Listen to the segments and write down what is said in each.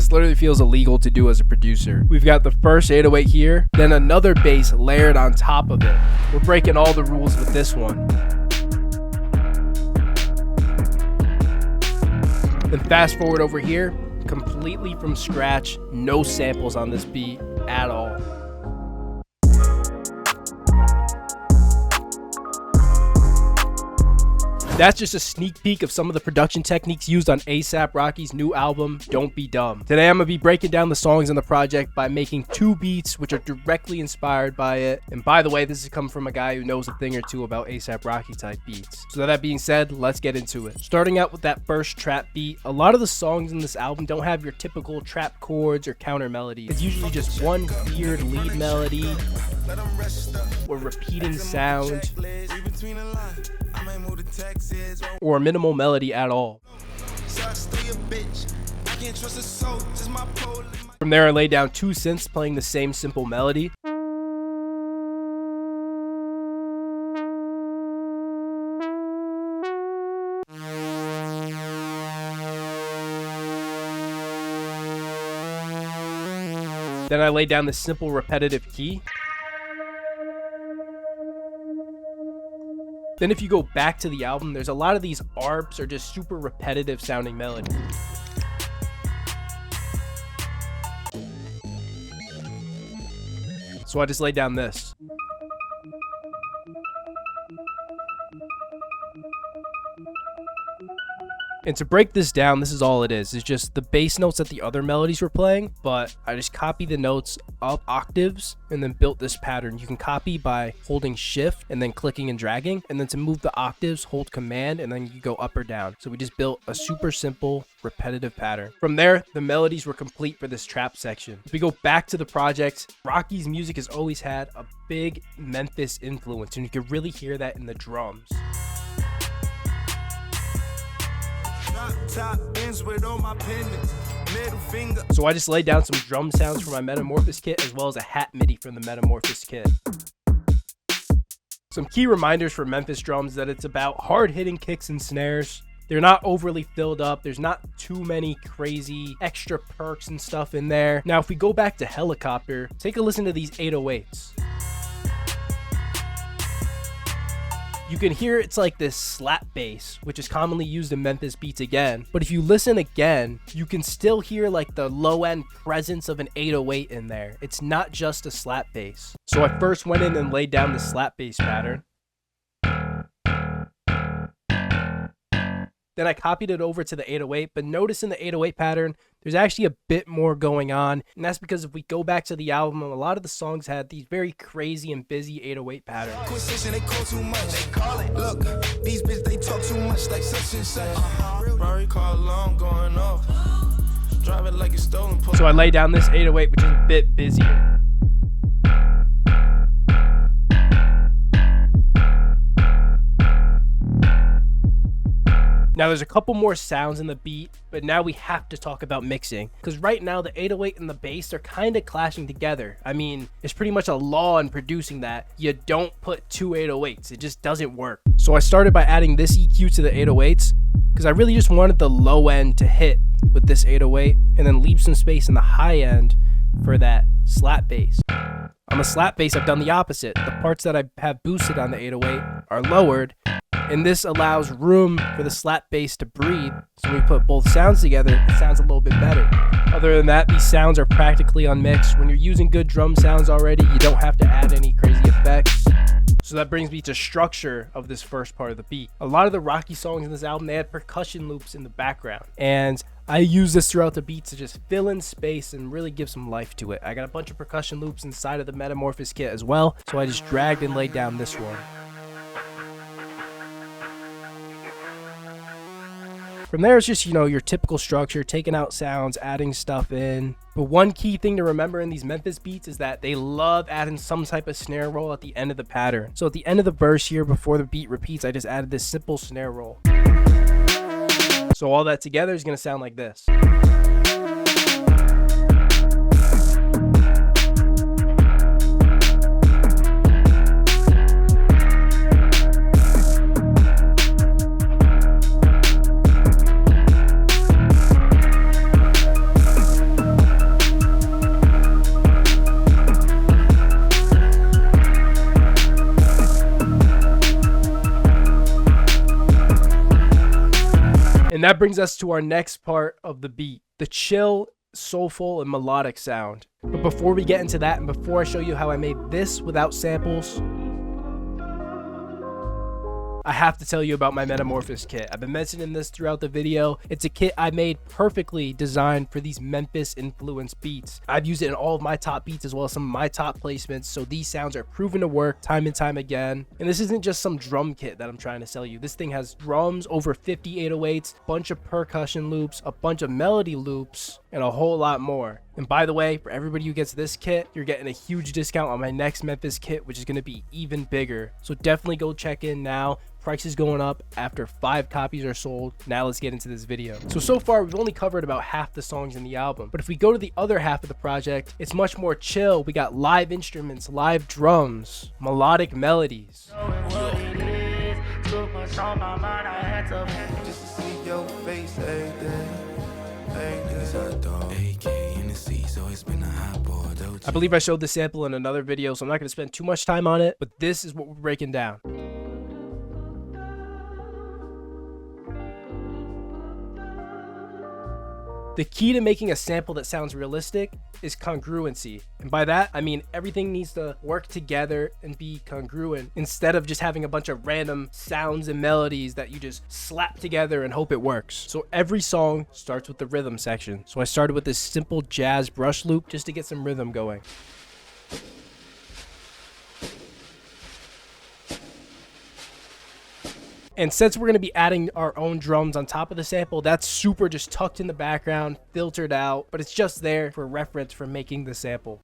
This literally feels illegal to do as a producer. We've got the first 808 here, then another bass layered on top of it. We're breaking all the rules with this one. Then fast forward over here, completely from scratch, no samples on this beat at all. That's just a sneak peek of some of the production techniques used on A$AP Rocky's new album, Don't Be Dumb. Today I'm going to be breaking down the songs in the project by making 2 beats which are directly inspired by it. And by the way, this is coming from a guy who knows a thing or two about A$AP Rocky type beats. So that being said, let's get into it. Starting out with that first trap beat, a lot of the songs in this album don't have your typical trap chords or counter melodies. It's usually just one weird lead melody or repeating sound, or minimal melody at all. From there, I laid down 2 synths playing the same simple melody. Then I laid down this simple repetitive key. Then if you go back to the album, there's a lot of these ARPs or just super repetitive sounding melodies. So I just laid down this. And to break this down, this is all it is. It's just the bass notes that the other melodies were playing, but I just copied the notes up octaves and then built this pattern. You can copy by holding shift and then clicking and dragging. And then to move the octaves, hold command and then you go up or down. So we just built a super simple repetitive pattern. From there, the melodies were complete for this trap section. If we go back to the project, Rocky's music has always had a big Memphis influence, and you can really hear that in the drums. So I just laid down some drum sounds for my Metamorphosis kit, as well as a hat MIDI from the Metamorphosis kit. Some key reminders for Memphis drums that it's about hard-hitting kicks and snares. They're not overly filled up. There's not too many crazy extra perks and stuff in there. Now, if we go back to Helicopter, take a listen to these 808s. You can hear it's like this slap bass, which is commonly used in Memphis beats again. But if you listen again, you can still hear like the low end presence of an 808 in there. It's not just a slap bass. So I first went in and laid down the slap bass pattern. Then I copied it over to the 808, but notice in the 808 pattern, there's actually a bit more going on. And that's because if we go back to the album, a lot of the songs had these very crazy and busy 808 patterns. Look, these bitches, they talk too much like such and such. Rory car alarm going off. Drive it like it's stolen. So I lay down this 808, which is a bit busier. Now there's a couple more sounds in the beat, but now we have to talk about mixing. Because right now the 808 and the bass are kind of clashing together. I mean, it's pretty much a law in producing that you don't put 2 808s. It just doesn't work. So I started by adding this EQ to the 808s because I really just wanted the low end to hit with this 808 and then leave some space in the high end for that slap bass. On the slap bass, I've done the opposite. The parts that I have boosted on the 808 are lowered, and this allows room for the slap bass to breathe. So when we put both sounds together, it sounds a little bit better. Other than that, these sounds are practically unmixed. When you're using good drum sounds already, you don't have to add any crazy effects. So that brings me to structure of this first part of the beat. A lot of the Rocky songs in this album, they had percussion loops in the background. And I use this throughout the beat to just fill in space and really give some life to it. I got a bunch of percussion loops inside of the Metamorphosis kit as well. So I just dragged and laid down this one. From there, it's just, your typical structure, taking out sounds, adding stuff in. But one key thing to remember in these Memphis beats is that they love adding some type of snare roll at the end of the pattern. So at the end of the verse here, before the beat repeats, I just added this simple snare roll. So all that together is going to sound like this. that brings us to our next part of the beat, the chill, soulful, and melodic sound. But before we get into that, and before I show you how I made this without samples, I have to tell you about my Metamorphosis kit. I've been mentioning this throughout the video. It's a kit I made perfectly designed for these Memphis influenced beats. I've used it in all of my top beats as well as some of my top placements, so these sounds are proven to work time and time again. And this isn't just some drum kit that I'm trying to sell you. This thing has drums, over 50 808s, bunch of percussion loops, a bunch of melody loops, and a whole lot more. And by the way, for everybody who gets this kit, you're getting a huge discount on my next Memphis kit, which is going to be even bigger. So definitely go check in now. Price is going up after 5 copies are sold. Now let's get into this video. So far we've only covered about half the songs in the album, but if we go to the other half of the project, it's much more chill. We got live instruments, live drums, melodic melodies. I believe I showed the sample in another video, so I'm not going to spend too much time on it, but this is what we're breaking down. The key to making a sample that sounds realistic is congruency. And by that, I mean everything needs to work together and be congruent instead of just having a bunch of random sounds and melodies that you just slap together and hope it works. So every song starts with the rhythm section. So I started with this simple jazz brush loop just to get some rhythm going. And since we're going to be adding our own drums on top of the sample, that's super just tucked in the background, filtered out, but it's just there for reference for making the sample.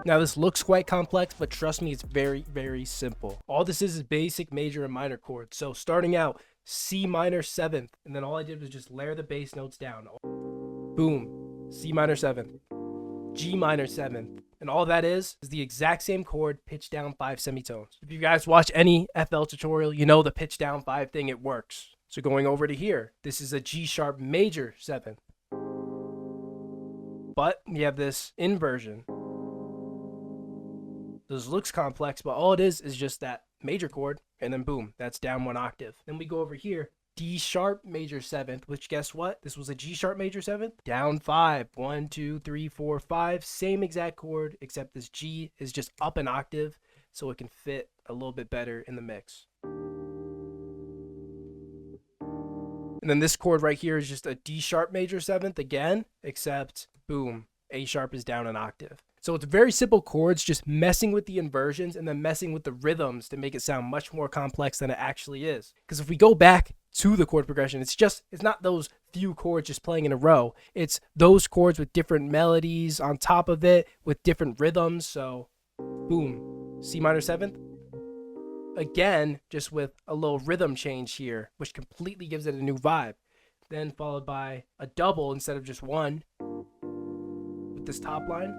Now this looks quite complex, but trust me, it's very, very simple. All this is basic major and minor chords. So starting out, C minor 7th, and then all I did was just layer the bass notes down. Boom, C minor 7th, G minor 7th, and all that is the exact same chord pitched down 5 semitones. If you guys watch any FL tutorial, you know the pitch down 5 thing, it works. So going over to here, this is a G sharp major 7th, but we have this inversion. This looks complex, but all it is just that major chord, and then boom, that's down 1 octave. Then we go over here, D sharp major 7th, which guess what? This was a G sharp major 7th, down 5. 1, 2, 3, 4, 5. Same exact chord, except this G is just up an octave, so it can fit a little bit better in the mix. And then this chord right here is just a D sharp major 7th again, except boom, A sharp is down an octave. So it's very simple chords, just messing with the inversions and then messing with the rhythms to make it sound much more complex than it actually is. Because if we go back to the chord progression, it's not those few chords just playing in a row. It's those chords with different melodies on top of it with different rhythms. So boom, C minor 7th. Again, just with a little rhythm change here, which completely gives it a new vibe. Then followed by a double instead of just one with this top line.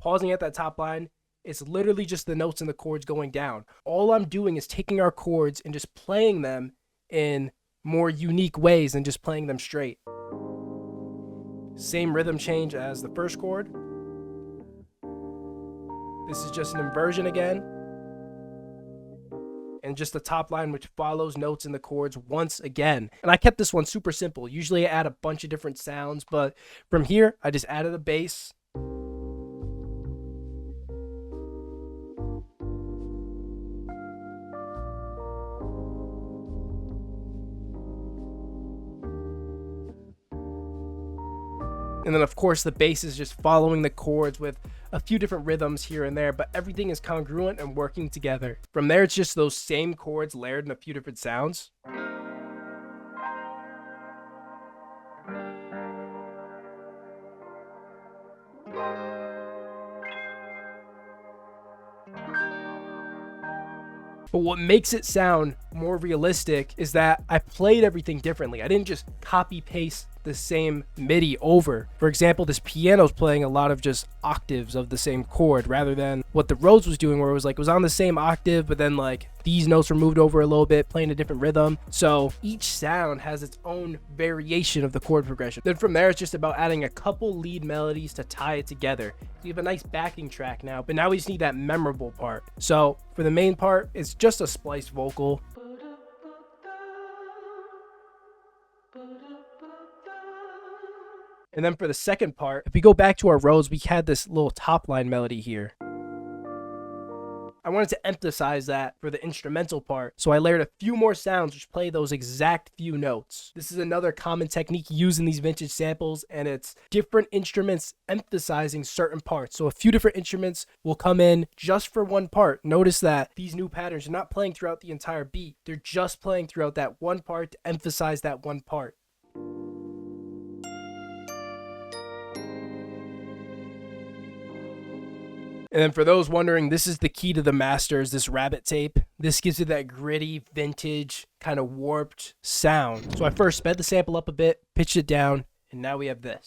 Pausing at that top line, it's literally just the notes and the chords going down. All I'm doing is taking our chords and just playing them in more unique ways than just playing them straight. Same rhythm change as the first chord. This is just an inversion again. And just the top line which follows notes in the chords once again. And I kept this one super simple. Usually I add a bunch of different sounds, but from here I just added a bass. And then of course the bass is just following the chords with a few different rhythms here and there, but everything is congruent and working together. From there, it's just those same chords layered in a few different sounds. But what makes it sound more realistic is that I played everything differently. I didn't just copy paste the same MIDI over. For example, this piano's playing a lot of just octaves of the same chord rather than what the Rhodes was doing, where it was like it was on the same octave, but then like these notes were moved over a little bit, playing a different rhythm. So each sound has its own variation of the chord progression. Then from there, it's just about adding a couple lead melodies to tie it together. So you have a nice backing track now, but now we just need that memorable part. So for the main part, it's just a spliced vocal. And then for the second part, if we go back to our Rhodes, we had this little top line melody here. I wanted to emphasize that for the instrumental part, so I layered a few more sounds which play those exact few notes. This is another common technique used in these vintage samples, and it's different instruments emphasizing certain parts. So a few different instruments will come in just for one part. Notice that these new patterns are not playing throughout the entire beat. They're just playing throughout that one part to emphasize that one part. And then for those wondering, this is the key to the masters, this rabbit tape. This gives it that gritty, vintage, kind of warped sound. So I first sped the sample up a bit, pitched it down, and now we have this.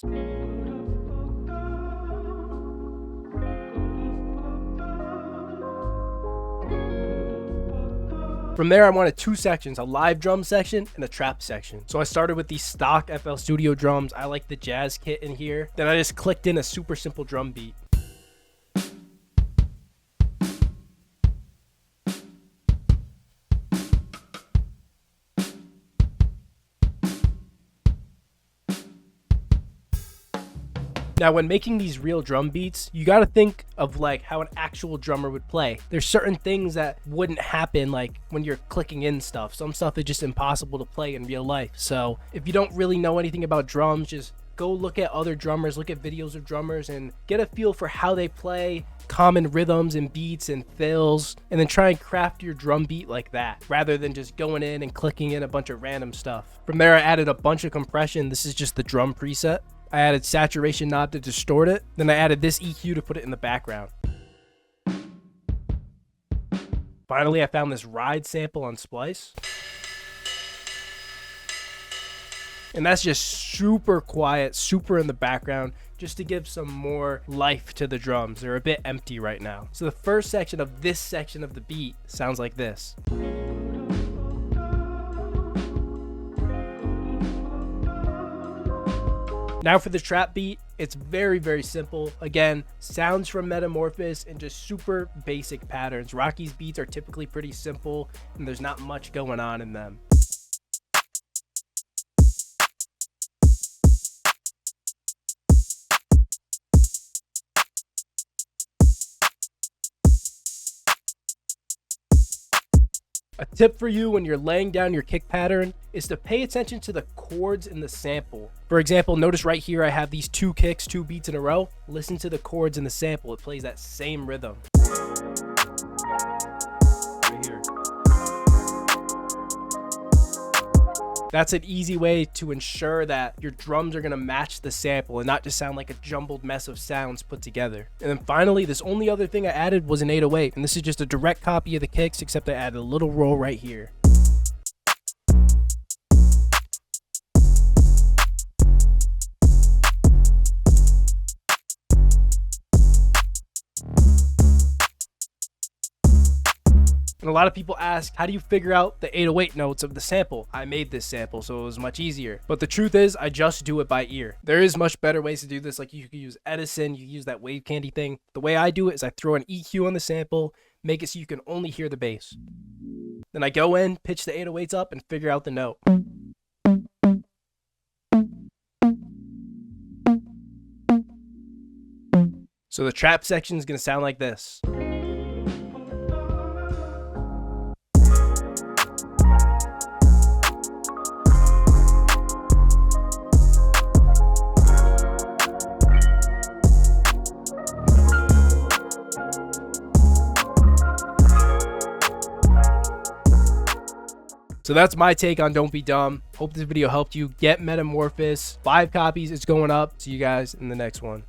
From there, I wanted two sections, a live drum section and a trap section. So I started with these stock FL Studio drums. I like the jazz kit in here. Then I just clicked in a super simple drum beat. Now, when making these real drum beats, you got to think of like how an actual drummer would play. There's certain things that wouldn't happen like when you're clicking in stuff. Some stuff is just impossible to play in real life. So if you don't really know anything about drums, just go look at other drummers, look at videos of drummers and get a feel for how they play, common rhythms and beats and fills, and then try and craft your drum beat like that rather than just going in and clicking in a bunch of random stuff. From there, I added a bunch of compression. This is just the drum preset. I added saturation knob to distort it. Then I added this EQ to put it in the background. Finally, I found this ride sample on Splice. And that's just super quiet, super in the background, just to give some more life to the drums. They're a bit empty right now. So the first section of this section of the beat sounds like this. Now for the trap beat, it's very, very simple. Again, sounds from Metamorphosis and just super basic patterns. Rocky's beats are typically pretty simple and there's not much going on in them. A tip for you when you're laying down your kick pattern is to pay attention to the chords in the sample. For example, notice right here I have these two kicks, two beats in a row. Listen to the chords in the sample. It plays that same rhythm. Right here. That's an easy way to ensure that your drums are going to match the sample and not just sound like a jumbled mess of sounds put together. And then finally, this only other thing I added was an 808, and this is just a direct copy of the kicks, except I added a little roll right here. And a lot of people ask, how do you figure out the 808 notes of the sample? I made this sample, so it was much easier. But the truth is, I just do it by ear. There is much better ways to do this. Like you could use Edison, you can use that wave candy thing. The way I do it is I throw an EQ on the sample, make it so you can only hear the bass. Then I go in, pitch the 808s up, and figure out the note. So the trap section is going to sound like this. So that's my take on Don't Be Dumb. Hope this video helped you. Get Metamorphosis. 5 copies. It's going up. See you guys in the next one.